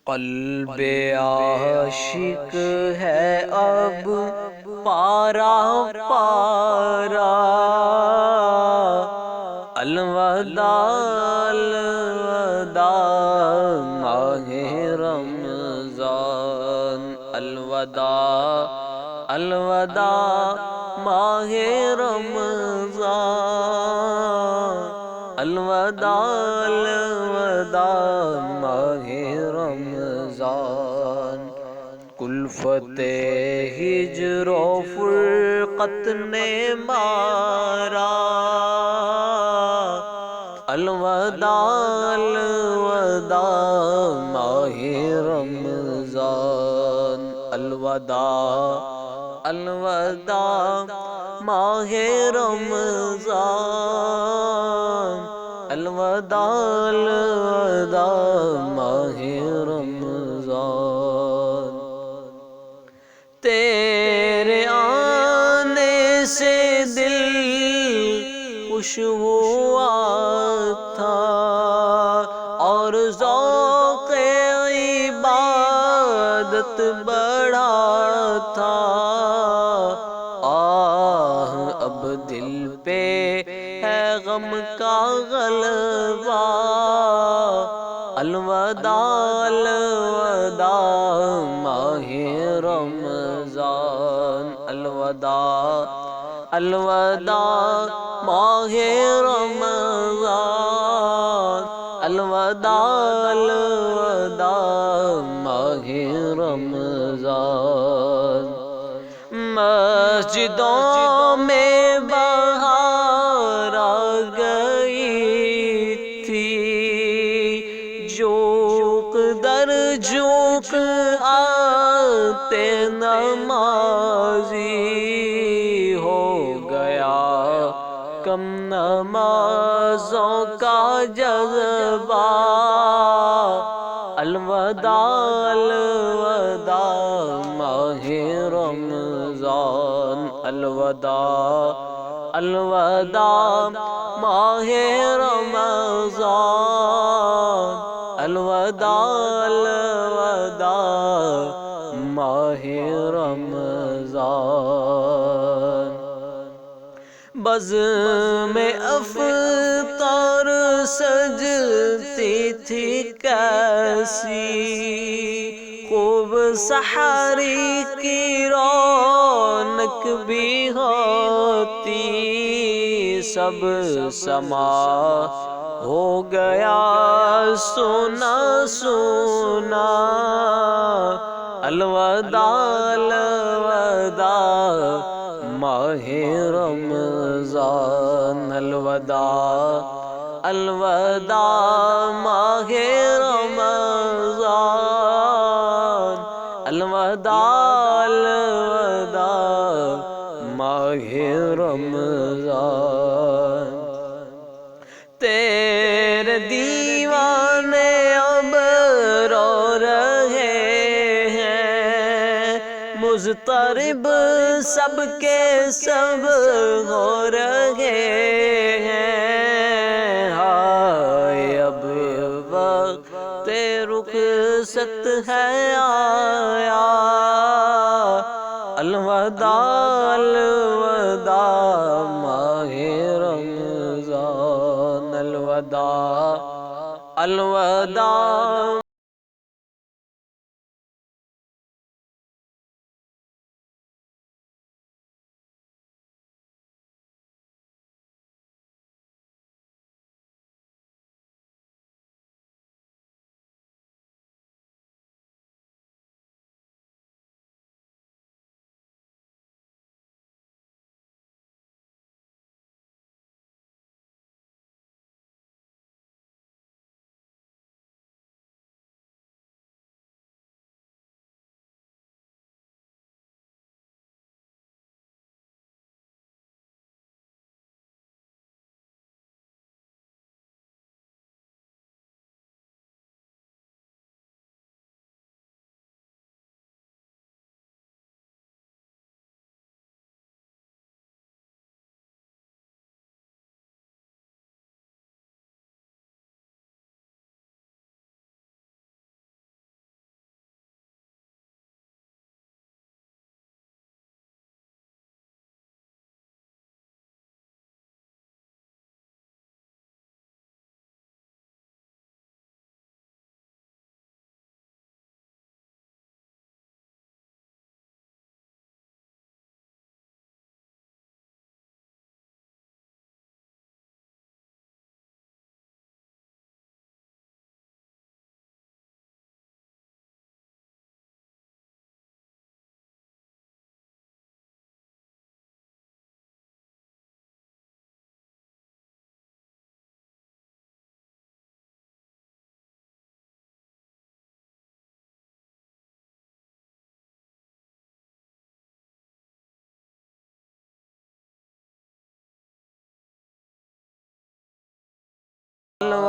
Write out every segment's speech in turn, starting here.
قلب عاشق ہے اب پارا پارا، الوداع الوداع ماہ رمضان، الوداع الوداع ماہ رمضان، الوداع الوداع ماہ رمضان، کلفت ہجر و فرقت نے مارا، الوداع الوداع ماہ رمضان، الوداع الوداع ماہ رمضان، الوداع الوداع ماہ رمضان، تیرے آنے سے دل خوش ہوا تھا اور ذوق عبادت بڑھا تھا، آہ اب دل پہ ہے غم کا غلبہ، الوداع الوداع ماہ رمضان، الوداع الوداع ماہ رمضان، الوداع الوداع ماہ رمضان، مسجدوں میں بہار آ گئی تھی، جھوک در جھوک آتے نمازی، ہو گیا کم نمازوں کا جذبہ، الوداع الوداع ماہ رمضان، الوداع الوداع ماہ رمضان، الوداع الوداع ماہ رمضان، بزم افطار سجتی تھی کیسی، خوب سحری کی رونق بھی ہوتی، سب سما ہو گیا سونا سونا، الوداع الوداع ماہ رمضان، الوداع الوداع ماہ رمضان، الوداع الوداع ماہ رمضان، تیرے دیوانے اب رو رہے ہیں، مضطرب سب کے سب ہو رہے ہیں، ہائے اب وقت رخصت ہے آیا، الوداع الوداع ماہ رمضان، الوداع الوداع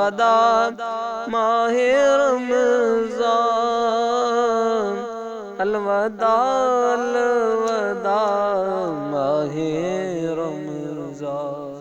الوداع ماہ رمضان، الوداع الوداع ماہ رمضان۔